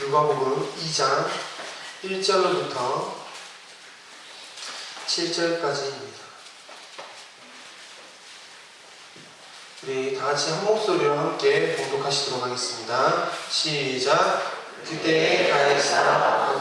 누가복음 2장 1절로부터 7절까지입니다. 우리 다같이 한 목소리로 함께 봉독하시도록 하겠습니다. 시작. 그때에 가야의 사람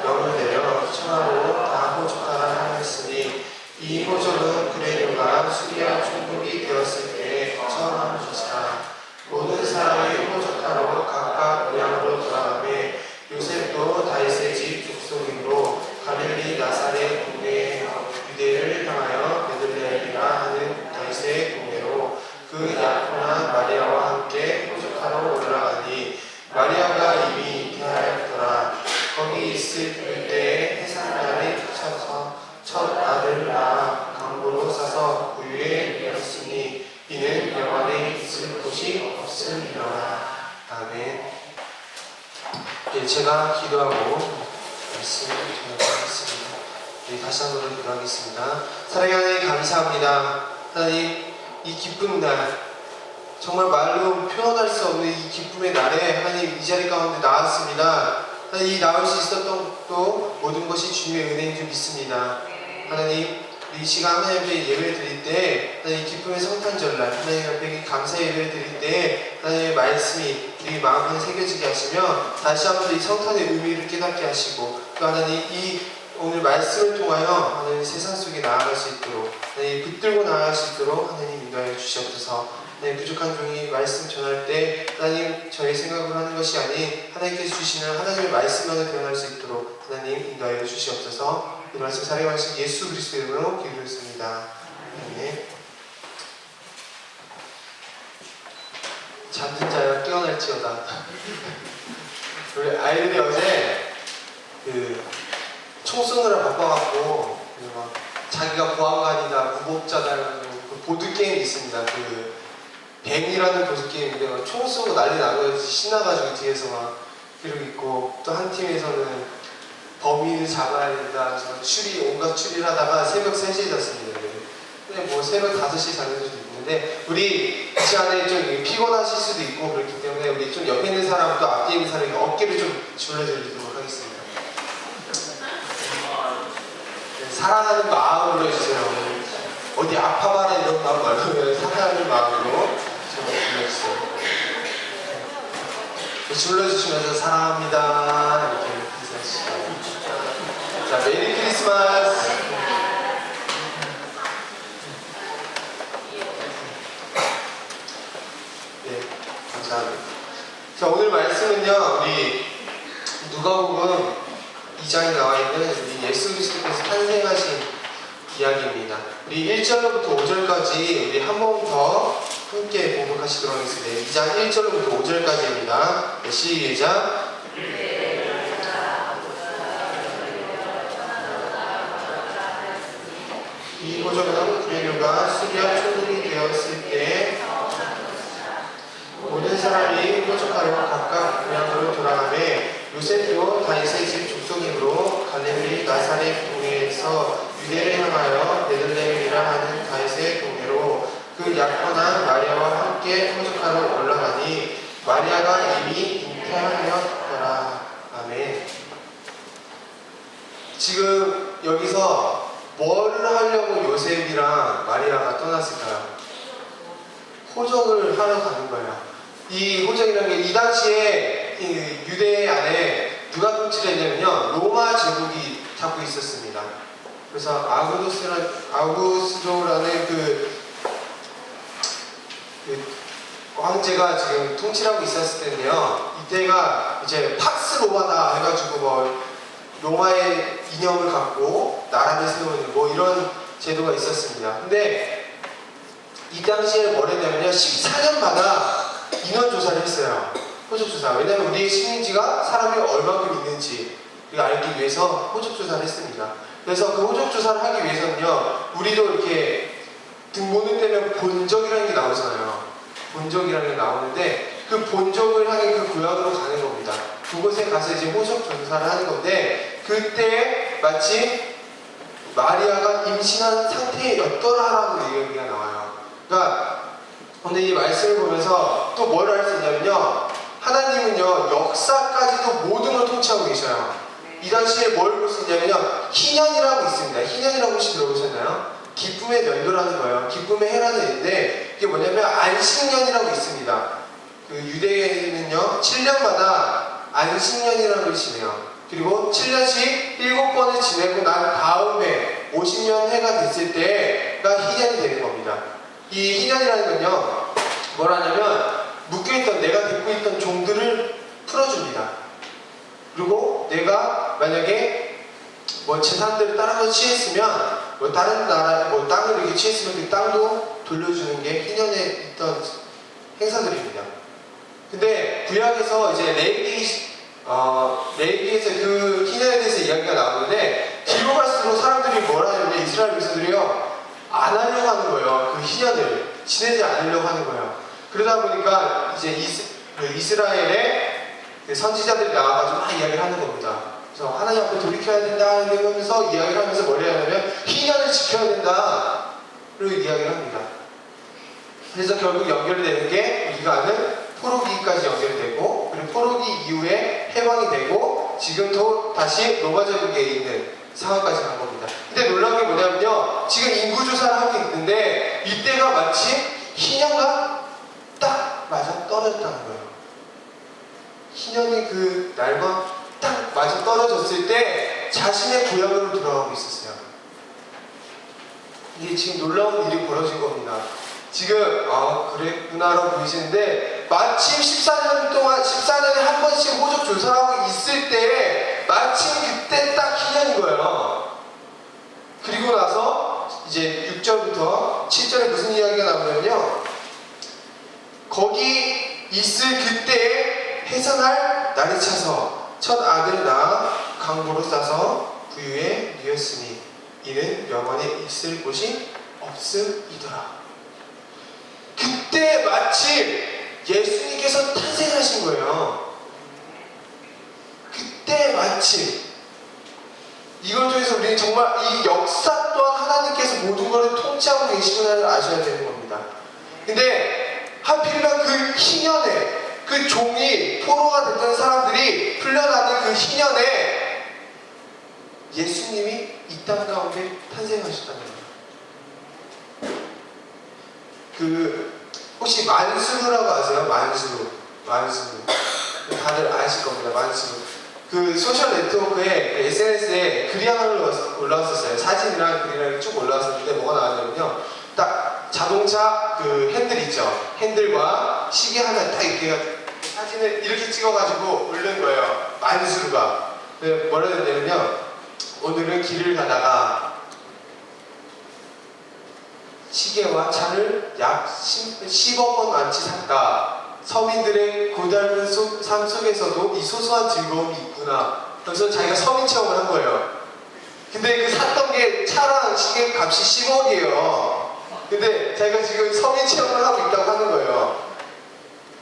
영을 내려 청하로 다 호적하라 하였으니 이 호적은 구레네가 수리아 총독이 되었을 때 처음 한 것이라. 모든 사람이 호적하러 각각 고향으로 돌아가매 요셉도 다윗의 집 족속이므로 갈릴리 나사렛 동네에 유대를 향하여 베들레헴이라 하는 다윗의 동네로 그 약혼한 마리아와 함께 호적하러 올라가니 마리아가 이미 잉태하였더라. 거기 있을 때에 해산날이 쳐서 첫 아들을 낳아 강보로 싸서 구유에 이었으니 이는 병원에 있을 곳이 없음이로라. 아멘. 예, 제가 기도하고 말씀을 전하겠습니다. 예, 다시 한번 기도하겠습니다. 사랑하는 하나님 감사합니다. 하나님, 이 기쁜 날, 정말 말로 표현할 수 없는 이 기쁨의 날에 하나님 이 자리 가운데 나왔습니다. 하나님, 이 나올 수 있었던 것도 모든 것이 주님의 은혜인 줄 믿습니다. 하나님, 이 시간 하나님 앞에 예배를 드릴 때 하나님 기쁨의 성탄절날 하나님 앞에 감사 예배를 드릴 때 하나님의 말씀이 우리 마음에 새겨지게 하시며 다시 한번 이 성탄의 의미를 깨닫게 하시고 또 하나님 이 오늘 말씀을 통하여 하나님 세상 속에 나아갈 수 있도록 하나님 붙들고 나아갈 수 있도록 하나님 인도하여 주시옵소서. 하나님 부족한 종이 말씀 전할 때 하나님 저의 생각으로 하는 것이 아닌 하나님께서 주시는 하나님의 말씀만을 표현할 수 있도록 하나님 인도하여 주시옵소서. 이 말씀 살아가신 예수 그리스도 이름으로 기도했습니다. 아멘. 잠든 자여 깨어날지어다. 우리 아이들이 어제 총 쏘느라 바빠갖고 막 자기가 보안관이다, 무법자다 그 보드게임이 있습니다. 뱅이라는 보드게임인데 총 쏘고 난리 나고 신나가지고 뒤에서 막 이러고 있고 또 한 팀에서는 범인을 잡아야 된다. 온갖 추리를 하다가 새벽 3시에 잤습니다. 근데 뭐 새벽 5시에 자는 수도 있는데 우리 이 시간에 좀 피곤하실 수도 있고 그렇기 때문에 우리 좀 옆에 있는 사람 또 앞에 있는 사람이 어깨를 좀 줄여드리도록 하겠습니다. 사랑하는 마음으로 해주세요. 어디 아파봐라 이런 마음 말고 사랑하는 마음으로 좀 불러주세요. 불러주시면서 사랑합니다 이렇게 인사하시죠. 자, 메리 크리스마스. 네, 감사합니다. 자, 오늘 말씀은요, 우리 누가복음 2장에 나와 있는 우리 예수 그리스도께서 탄생하신 이야기입니다. 우리 1절부터 5절까지 우리 한 번 더 함께 봉독하시도록 하겠습니다. 2장 1절부터 5절까지입니다. 네, 시작. 이 호적은 구레네가 수리아 총독이 되었을 때 모든 사람이 호적하러 각각 고향으로 돌아가매 요셉도 다윗의 집 족속이므로 갈릴리 나사렛 동네에서 유대를 향하여 베들레헴이라 하는 다윗의 동네로 그 약혼한 마리아와 함께 호적하러 올라가니 마리아가 이미 잉태하였더라. 아멘. 지금 여기서 뭘 하려고 요셉이랑 마리아가 떠났을까요? 호적을 하러 가는 거예요. 이 호적이라는 게 이 당시에 유대 안에 누가 통치를 했냐면요, 로마 제국이 잡고 있었습니다. 그래서 아우구스도라는 그 황제가 지금 통치하고 있었을 텐데요. 이때가 이제 팍스 로마다 해가지고 뭐 로마의 이념을 갖고 나라를 세우는 뭐 이런 제도가 있었습니다. 근데 이 당시에 뭘 했냐면요, 14년마다 인원조사를 했어요. 호적조사. 왜냐면 우리의 식민지가 사람이 얼마큼 있는지 알기 위해서 호적조사를 했습니다. 그래서 그 호적조사를 하기 위해서는요, 우리도 이렇게 등본을 떼면 본적이라는 게 나오잖아요. 본적이라는 게 나오는데 그 본적을 향해 그 고향으로 가는 겁니다. 그곳에 가서 이제 호적조사를 하는 건데 그때 마치 마리아가 임신한 상태였더라라고 얘기가 나와요. 그러니까 근데 이 말씀을 보면서 또 뭘 할 수 있냐면요, 하나님은요 역사까지도 모든 걸 통치하고 계셔요. 이 당시에 뭘 쓰냐면요 희년이라고 있습니다. 희년이라고 혹시 들어보셨나요? 기쁨의 연도라는 거예요. 기쁨의 해라는 얘기인데 이게 뭐냐면 안식년이라고 있습니다. 그 유대인은요 7년마다 안식년이라는 걸 지내요. 그리고 7년씩 7번을 지내고 난 다음에 50년 해가 됐을 때가 희년이 되는 겁니다. 이 희년이라는 건요 뭐라냐면 묶여있던 내가 데리고 있던 종들을 풀어줍니다. 그리고 내가 만약에 뭐 재산들을 따라서 취했으면 뭐 다른 나라 뭐 땅을 이렇게 취했으면 그 땅도 돌려주는 게 희년에 있던 행사들입니다. 근데 구약에서 이제 레위기에서 그 희년에 대해서 이야기가 나오는데 뒤로 갈수록 사람들이 뭐라 하냐면 이스라엘 백성들이요 안 하려고 하는 거예요. 그 희년을 지내지 않으려고 하는 거예요. 그러다 보니까 이제 이스라엘의 그 선지자들이 나와가지고 막 이야기를 하는 겁니다. 그래서 하나님 앞에 돌이켜야 된다 하면서 이야기를 하면서 뭘 해야 하냐면 희년을 지켜야 된다 를 이야기를 합니다. 그래서 결국 연결되는 게 우리가 아는 포로기까지 연결되고 그리고 포로기 이후에 해방이 되고 지금도 다시 로마 제국에 있는 상황까지 간 겁니다. 근데 놀라운 게 뭐냐면요 지금 인구조사를 하고 있는데 이때가 마치 희년과 딱 맞아 떨어졌다는 거예요. 희년이 그 날과 딱 맞아 떨어졌을 때 자신의 고향으로 돌아가고 있었어요. 이게 지금 놀라운 일이 벌어진 겁니다. 지금 그랬구나라고 보이시는데 마침 14년에 한 번씩 호적 조사하고 있을 때 마침 그때 딱 희년인 거예요. 그리고 나서 이제 6절부터 7절에 무슨 이야기가 나오냐면요 거기 있을 그때에 해산할 날이 차서 첫 아들 낳아 강보로 싸서 부유에 누였으니 이는 영원히 있을 곳이 없음이더라. 그때 마침 예수님께서 탄생하신 거예요. 그때 마침 이걸 통해서 우리는 정말 이 역사 또한 하나님께서 모든 것을 통치하고 계시구나를 아셔야 되는 겁니다. 근데 하필이면 그 희년에 그 종이 포로가 됐던 사람들이 풀려나는 그 희년에 예수님이 이 땅 가운데 탄생하셨다는 거예요. 그 혹시 만수르라고 아세요? 만수르 다들 아실 겁니다. 만수르 그 소셜 네트워크에 SNS에 글이 하나 올라왔었어요. 사진이랑 글이랑 쭉 올라왔었는데 뭐가 나왔냐면요 딱 자동차 그 핸들 있죠. 핸들과 시계 하나 딱 이렇게 사진을 이렇게 찍어가지고 올린 거예요. 만수르가 뭐라 했냐면요 오늘은 길을 가다가 시계와 차를 약 10억 원 많이 샀다. 서민들의 고달픈 삶 속에서도 이 소소한 즐거움이 있구나. 그래서 자기가 서민 체험을 한 거예요. 근데 그 샀던 게 차랑 시계 값이 10억이에요. 근데 자기가 지금 서민 체험을 하고 있다고 하는 거예요.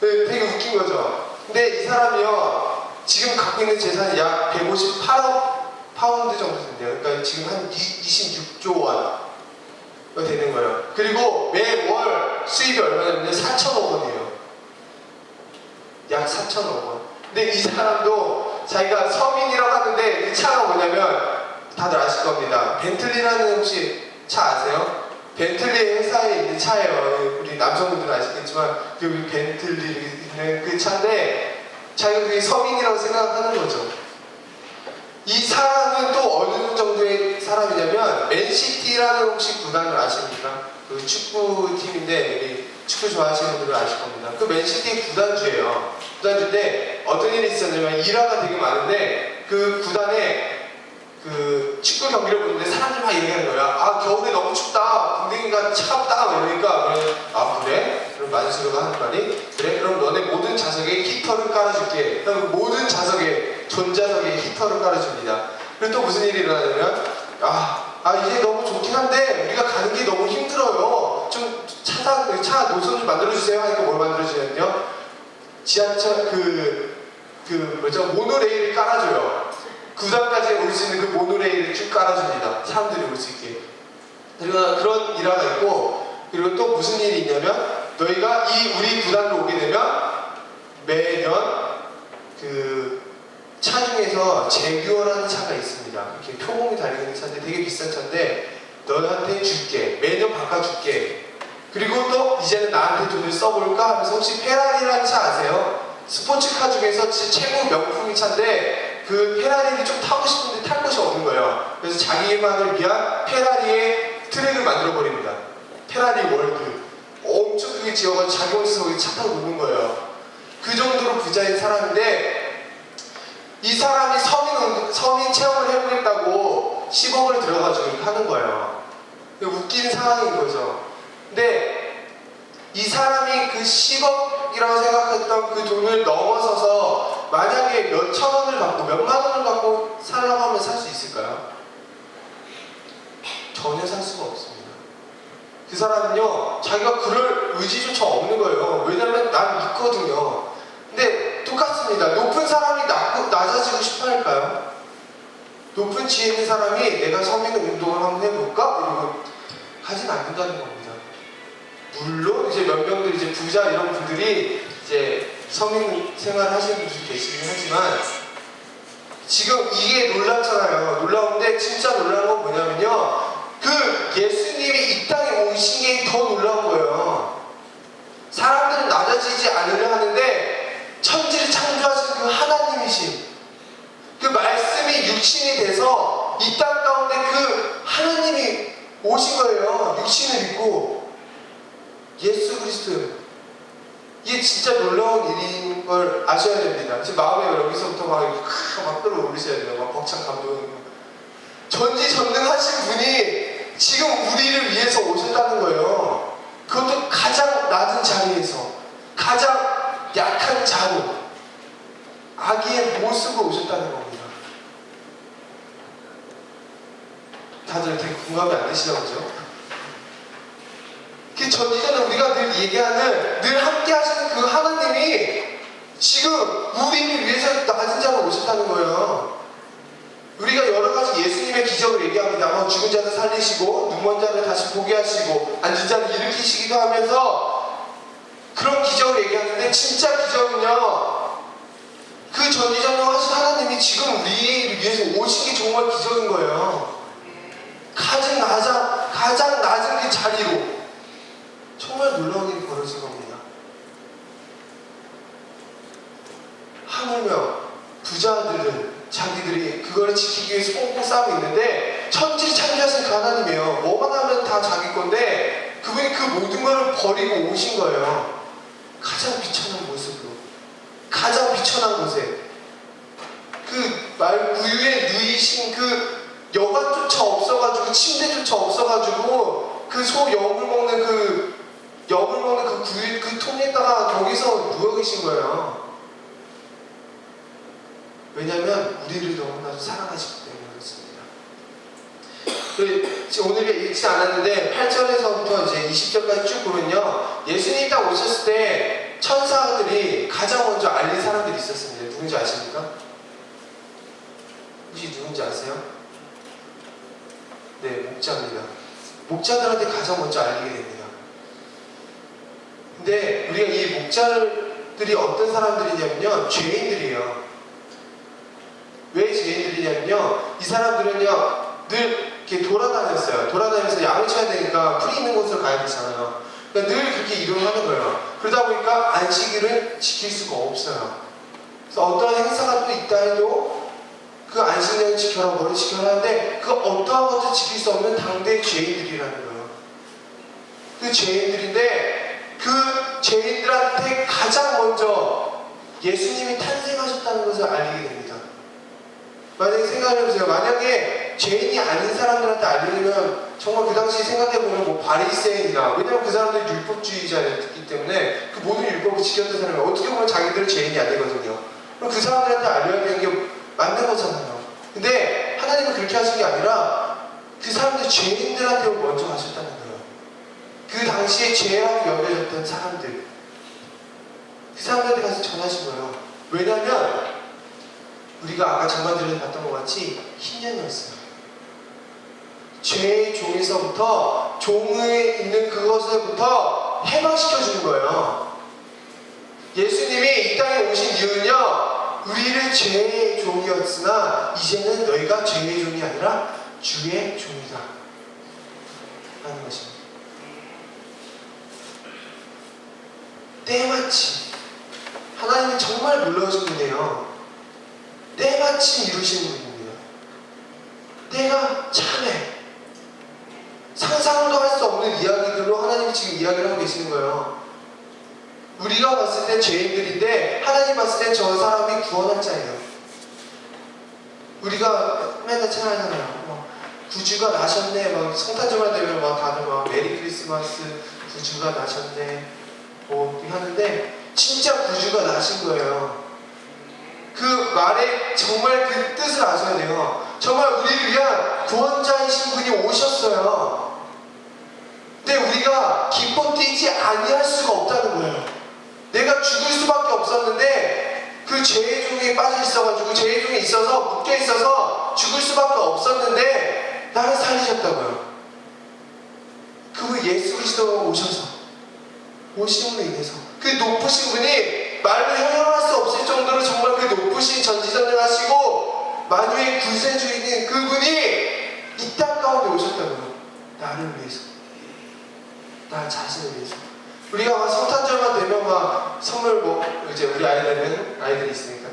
되게 웃긴 거죠. 근데 이 사람이요 지금 갖고 있는 재산이 약 158억 파운드 정도 된대요. 그러니까 지금 한 26조 원 되는 거예요. 그리고 매월 수입이 얼마냐면 4천억 원이에요. 약 4천억 원. 근데 이 사람도 자기가 서민이라고 하는데 그 차가 뭐냐면 다들 아실 겁니다. 벤틀리라는 혹시 차 아세요? 벤틀리 회사에 있는 차예요. 우리 남성분들은 아시겠지만 그 벤틀리 있는 그 차인데 자기가 그게 서민이라고 생각하는 거죠. 이 사람은 또 어느 정도의 사람이냐면 맨시티라는 혹시 구단을 아십니까? 그 축구팀인데 우리 축구 좋아하시는 분들은 아실 겁니다. 그 맨시티 구단주예요. 구단주인데 어떤 일이 있었냐면 일화가 되게 많은데 그 구단에 그 축구 경기를 보는데 사람들이 막 얘기하는 거야. 겨울에 너무 춥다. 궁뎅이가 차갑다. 이러니까 그래? 그럼 만수르가 하는 말이 그래? 그럼 너네 모든 좌석에 히터를 깔아줄게. 그럼 모든 좌석에 전자석에 히터를 깔아줍니다. 그리고 또 무슨 일이 일어나냐면 이제 너무 좋긴 한데 우리가 가는 게 너무 힘들어요. 좀 차 노선 좀 만들어주세요 하니까 뭘 만들어주냐면요 지하철 모노레일을 깔아줘요. 구단까지 올 수 있는 그 모노레일을 쭉 깔아줍니다. 사람들이 올 수 있게. 그리고 그런 일화가 있고 그리고 또 무슨 일이 있냐면 너희가 우리 구단으로 오게 되면 매년 그 차 중에서 제규어라는 차가 있습니다. 이렇게 표범이 달리는 차인데 되게 비싼 차인데 너한테 줄게. 매년 바꿔줄게. 그리고 또 이제는 나한테 돈을 써볼까 하면서 혹시 페라리라는 차 아세요? 스포츠카 중에서 진짜 최고 명품인 차인데 그 페라리를 좀 타고 싶은데 탈 곳이 없는 거예요. 그래서 자기만을 위한 페라리의 트랙을 만들어버립니다. 페라리 월드. 엄청 크게 지어가지고 자기 혼자서 거기 차 타고 노는 거예요. 그 정도로 부자인 사람인데 이 사람이 서민 체험을 해보겠다고 10억을 들어가지고 하는 거예요. 웃긴 상황인 거죠. 근데 이 사람이 그 10억이라고 생각했던 그 돈을 넘어서서 만약에 몇천 원을 받고 몇만 원을 받고 살라고 하면 살 수 있을까요? 전혀 살 수가 없습니다. 그 사람은요, 자기가 그럴 의지조차 없는 거예요. 왜냐면 난 믿거든요. 근데 똑같습니다. 높은 사람이 낮아지고 싶어 할까요? 높은 지혜 있는 사람이 내가 서민 운동을 한번 해볼까? 이러고 하진 않는다는 겁니다. 물론 이제 몇 명들 이제 부자 이런 분들이 이제 서민 생활 하시는 분들이 계시긴 하지만 지금 이게 놀랍잖아요. 놀라운데 진짜 놀라운 건 뭐냐면요. 그 예수님이 이 땅에 오신 게 더 놀라운 거예요. 사람들은 낮아지지 않으려 하는데 천지를 창조하신 그 하나님이신 그 말씀이 육신이 돼서 이 땅 가운데 그 하나님이 오신 거예요. 육신을 입고 예수 그리스도. 이게 진짜 놀라운 일인 걸 아셔야 됩니다. 지금 마음에 여기서부터 막 끌어올리셔야 돼요. 막 벅찬 감동. 전지전능하신 분이 지금 우리를 위해서 오셨다는 거예요. 그것도 가장 낮은 자리에서 가장 약한 자로 아기의 모습으로 오셨다는 겁니다. 다들 되게 공감이 안 되시나 보죠? 그 전지전은 우리가 늘 얘기하는 늘 함께 하시는 그 하나님이 지금 우리를 위해서 낮은 자로 오셨다는 거예요. 우리가 여러 가지 예수님의 기적을 얘기합니다. 죽은 자를 살리시고 눈먼 자를 다시 보게 하시고 앉은 자를 일으키시기도 하면서 그런 기적을 얘기하는데 진짜 기적은요. 그 전지전능하신 하나님이 지금 우리를 위해서 오신 게 정말 기적인 거예요. 가장 낮은 그 자리로 정말 놀라운 일이 벌어진 겁니다. 하물며 부자들은 자기들이 그걸 지키기 위해서 꽁꽁 싸우고 있는데 천지를 창조하신 그 하나님이에요. 뭐만 하면 다 자기 건데 그분이 그 모든 것을 버리고 오신 거예요. 가장 비천한 모습으로 가장 비천한 곳에 그 말 우유에 누이신 그 여관조차 없어가지고 침대조차 없어가지고 그 소 염을 먹는 그 구유 그 통에다가 거기서 누워 계신 거예요. 왜냐하면 우리를 너무나도 사랑하시기 때문에 그렇습니다. 지금 오늘 읽지 않았는데 8절에서부터 이제 20절까지 쭉 보면요. 예수님이 딱 오셨을 때 천사들이 가장 먼저 알린 사람들이 있었습니다. 누군지 아십니까? 혹시 누군지 아세요? 네, 목자입니다. 목자들한테 가장 먼저 알리게 됩니다. 근데 우리가 이 목자들이 어떤 사람들이냐면요. 죄인들이에요. 왜 죄인들이냐면요. 이 사람들은요. 늘 이렇게 돌아다녔어요. 돌아다니면서 양을 쳐야 되니까 풀이 있는 곳으로 가야 되잖아요. 그러니까 늘 그렇게 이동을 하는 거예요. 그러다 보니까 안식일을 지킬 수가 없어요. 그래서 어떠한 행사가 또 있다 해도 그 안식년을 지켜라, 뭐를 지켜라 하는데 그 어떠한 것도 지킬 수 없는 당대의 죄인들이라는 거예요. 그 죄인들인데 그 죄인들한테 가장 먼저 예수님이 탄생하셨다는 것을 알리게 됩니다. 만약에 생각해보세요. 만약에 죄인이 아닌 사람들한테 알리면 정말 그 당시 생각해보면 뭐 바리새인이나 왜냐면 그 사람들이 율법주의자였기 때문에 그 모든 율법을 지켰던 사람이 어떻게 보면 자기들은 죄인이 아니거든요. 그럼 그 사람들한테 알려야 되는 게 맞는 거잖아요. 근데 하나님은 그렇게 하신 게 아니라 그 사람들 죄인들한테 먼저 가셨다는 거예요. 그 당시에 죄라고 여겨졌던 사람들 그 사람들한테 가서 전하신 거예요. 왜냐면 우리가 아까 장관들에서 봤던 것 같이 흰년이었어요. 죄의 종에서부터 종에 있는 그것에부터 해방시켜주는 거예요. 예수님이 이 땅에 오신 이유는요, 우리를 죄의 종이었으나 이제는 너희가 죄의 종이 아니라 주의 종이다 하는 것입니다. 때마침 하나님은 정말 놀라우신 분이에요. 때마침 이루시는 분입니다. 때가 참해 상상도 할 수 없는 이야기들로 하나님이 지금 이야기를 하고 계시는 거예요. 우리가 봤을 때 죄인들인데 하나님 봤을 때 저 사람이 구원할 자예요. 우리가 맨날 찬양하잖아요. 구주가 나셨네. 막 성탄절만 되면 막 다들 막 메리 크리스마스 구주가 나셨네. 뭐 하는데 진짜 구주가 나신 거예요. 그 말에 정말 그 뜻을 아셔야 돼요. 정말 우리를 위한 구원자이신 분이 오셨어요. 근데 우리가 기뻐 뛰지 아니할 수가 없다는 거예요. 내가 죽을 수밖에 없었는데 그 죄의 종에 빠져 있어가지고 죄의 종에 있어서 묶여 있어서 죽을 수밖에 없었는데 나를 살리셨다고요. 그분 예수 그리스도가 오셔서 오심으로 인해서 그 높으신 분이 말로 형용할 수 없을 정도로 정말 그 높으신 전지전능하시고 만유의 구세주이신 그분이 이 땅 가운데 오셨다고요. 나를 위해서, 나 자신을 위해서. 우리가 막 성탄절만 되면 막 선물 이제 우리 아이들이 있으니까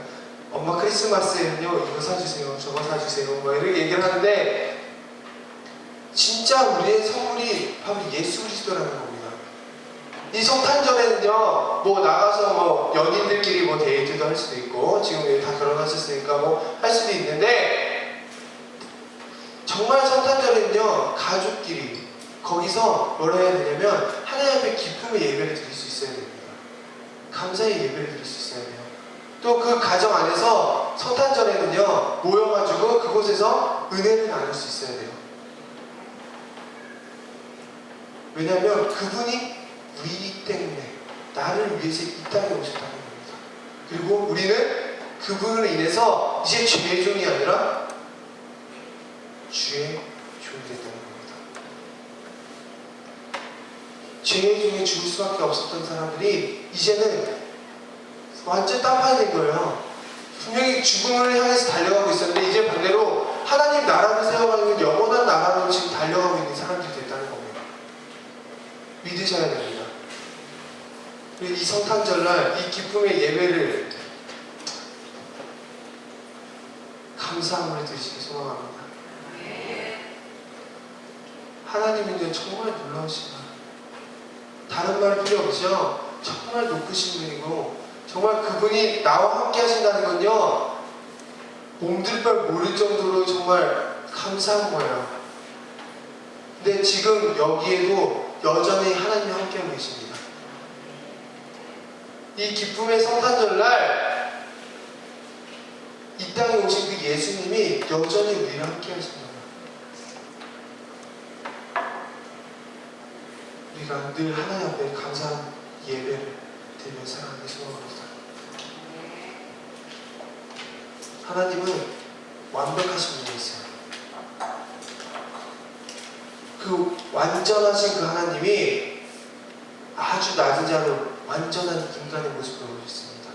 엄마 크리스마스에는요 이거 사주세요, 저거 사주세요, 막 이렇게 얘기를 하는데 진짜 우리의 선물이 바로 예수 그리스도라는 겁니다. 이 성탄절에는요 뭐 나가서 뭐 연인들끼리 뭐 데이트도 할 수도 있고 지금 다 결혼하셨으니까 뭐 할 수도 있는데 정말 성탄절에는요 가족끼리 거기서 뭐라 해야 되냐면 하나님 앞에 기쁨의 예배를 드릴 수 있어야 됩니다. 감사의 예배를 드릴 수 있어야 돼요. 또 그 가정 안에서 성탄절에는요 모여가지고 그곳에서 은혜를 나눌 수 있어야 돼요. 왜냐하면 그분이 우리 때문에 나를 위해서 이 땅에 오셨다는 겁니다. 그리고 우리는 그분으로 인해서 이제 죄의 종이 아니라 주의 종이 됐다는 겁니다. 죄의 종에 죽을 수밖에 없었던 사람들이 이제는 완전 딴판이 된 거예요. 분명히 죽음을 향해서 달려가고 있었는데 이제 반대로 하나님 나라를 세워가는 영원한 나라로 지금 달려가고 있는 사람들이 됐다는 겁니다. 믿으셔야 됩니다. 이 성탄절날 이 기쁨의 예배를 감사함을 드리시기 소망합니다. 하나님은요 정말 놀라우시다. 다른 말 필요 없죠. 정말 높으신 분이고 정말 그분이 나와 함께 하신다는 건요 몸둘 바 모를 정도로 정말 감사한 거예요. 근데 지금 여기에도 여전히 하나님이 함께하고 계십니다. 이 기쁨의 성탄절날 이 땅에 오신 그 예수님이 여전히 우리를 함께 하십니다. 우리가 늘 하나님 앞에 감사한 예배를 드리며 살아가기 소망합니다. 하나님은 완벽하신 분이세요. 그 완전하신 그 하나님이 아주 낮은 자로 완전한 인간의 모습으로 오셨습니다.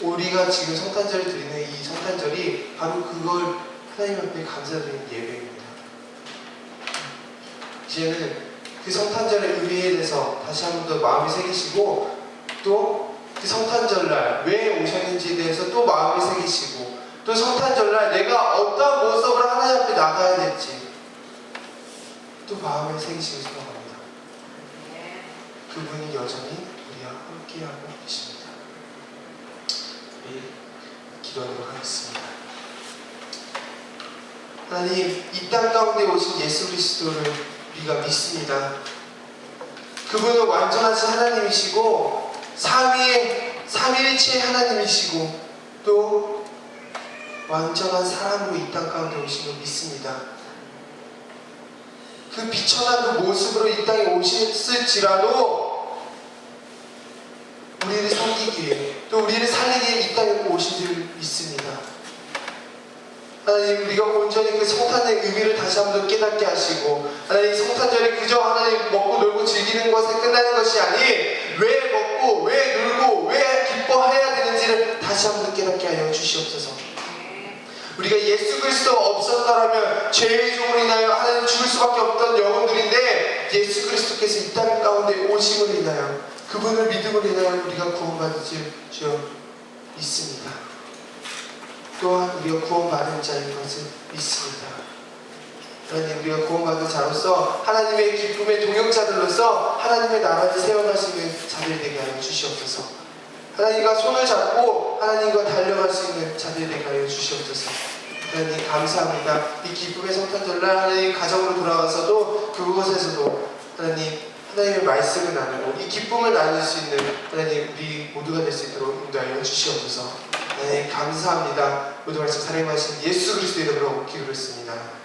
우리가 지금 성탄절을 드리는 이 성탄절이 바로 그걸 하나님 앞에 감사드리는 예배입니다. 이제는 그 성탄절의 의미에 대해서 다시 한 번 더 마음이 새기시고 또 그 성탄절날 왜 오셨는지에 대해서 또 마음이 새기시고 또 성탄절날 내가 어떤 모습으로 하나님 앞에 나가야 될지 또 마음에 새기시기 소망합니다. 그분이 여전히 우리와 함께하고 계십니다. 기도하도록 하겠습니다. 하나님, 이 땅 가운데 오신 예수 그리스도를 우리가 믿습니다. 그분은 완전하신 하나님이시고 삼위일체의 하나님이시고 또 완전한 사람으로 이 땅 가운데 오신 걸 믿습니다. 그 비천한 그 모습으로 이 땅에 오셨을지라도 우리를 섬기기 위해 또 우리를 살리기 위해 이 땅에 오신 줄 믿습니다. 하나님, 우리가 온전히 그 성탄의 의미를 다시 한번 깨닫게 하시고 하나님, 성탄절이 그저 하나님 먹고 놀고 즐기는 것에 끝나는 것이 아닌 왜 먹고 웃고 왜 놀고 왜 기뻐해야 되는지를 다시 한번 깨닫게 하여 주시옵소서. 우리가 예수 그리스도 없었더라면 죄의 종으로 인하여 하나님 죽을 수밖에 없던 영혼들인데 예수 그리스도께서 이 땅 가운데 오심을 인하여 그분을 믿음으로 인하여 우리가 구원받을 수 있습니다. 또한 우리가 구원받은 자인 것을 믿습니다. 하나님, 우리가 구원받은 자로서 하나님의 기쁨의 동역자들로서 하나님의 나라를 세워가시는 자들 되게 하여 주시옵소서. 하나님과 손을 잡고 하나님과 달려갈 수 있는 자들 되게 하여 주시옵소서. 하나님 감사합니다. 이 기쁨의 성탄절날 하나님 가정으로 돌아가서도 그곳에서도 하나님의 말씀을 나누고 이 기쁨을 나눌 수 있는 하나님 우리 모두가 될 수 있도록 인도하여 주시옵소서. 하나님 감사합니다. 모두 말씀 사랑하신 예수 그리스도 이름으로 기도했습니다.